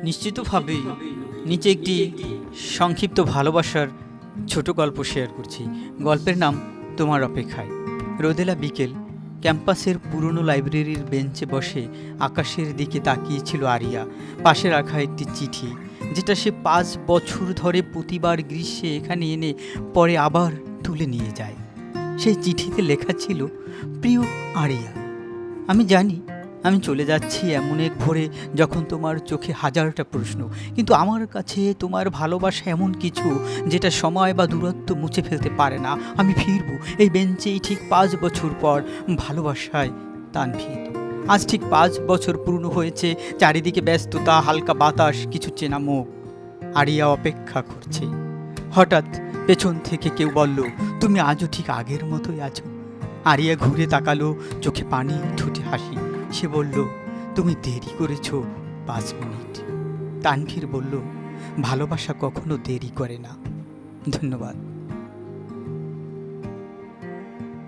নিশ্চিতভাবেই নিচে একটি সংক্ষিপ্ত ভালোবাসার ছোট গল্প শেয়ার করছি। গল্পের নাম তোমার অপেক্ষায়। রোদেলা বিকেল, ক্যাম্পাসের পুরনো লাইব্রেরির বেঞ্চে বসে আকাশের দিকে তাকিয়েছিল আরিয়া। পাশে রাখা একটি চিঠি, যেটা সে 5 বছর ধরে প্রতিবার গ্রীষ্মে এখানে এনে পরে আবার তুলে নিয়ে যায়। সেই চিঠিতে লেখা ছিল, প্রিয় আরিয়া, আমি জানি আমি চলে যাচ্ছি এমন এক ভোরে যখন তোমার চোখে হাজারটা প্রশ্ন, কিন্তু আমার কাছে তোমার ভালোবাসা এমন কিছু যেটা সময় বা দূরত্ব মুছে ফেলতে পারে না। আমি ফিরবো এই বেঞ্চেই ঠিক 5 বছর পর, ভালোবাসায় তানভীর। আজ ঠিক 5 বছর পূর্ণ হয়েছে। চারিদিকে ব্যস্ততা, হালকা বাতাস, কিছু চেনা মুখ। আরিয়া অপেক্ষা করছে। হঠাৎ পেছন থেকে কেউ বলল, তুমি আজও ঠিক আগের মতোই আছো। আরিয়া ঘুরে তাকালো, চোখে পানি, ঠোঁটে হাসি। সে বলল, তুমি দেরি করেছো 5 মিনিট। তানভীর বলল, ভালোবাসা কখনো দেরি করে না। ধন্যবাদ।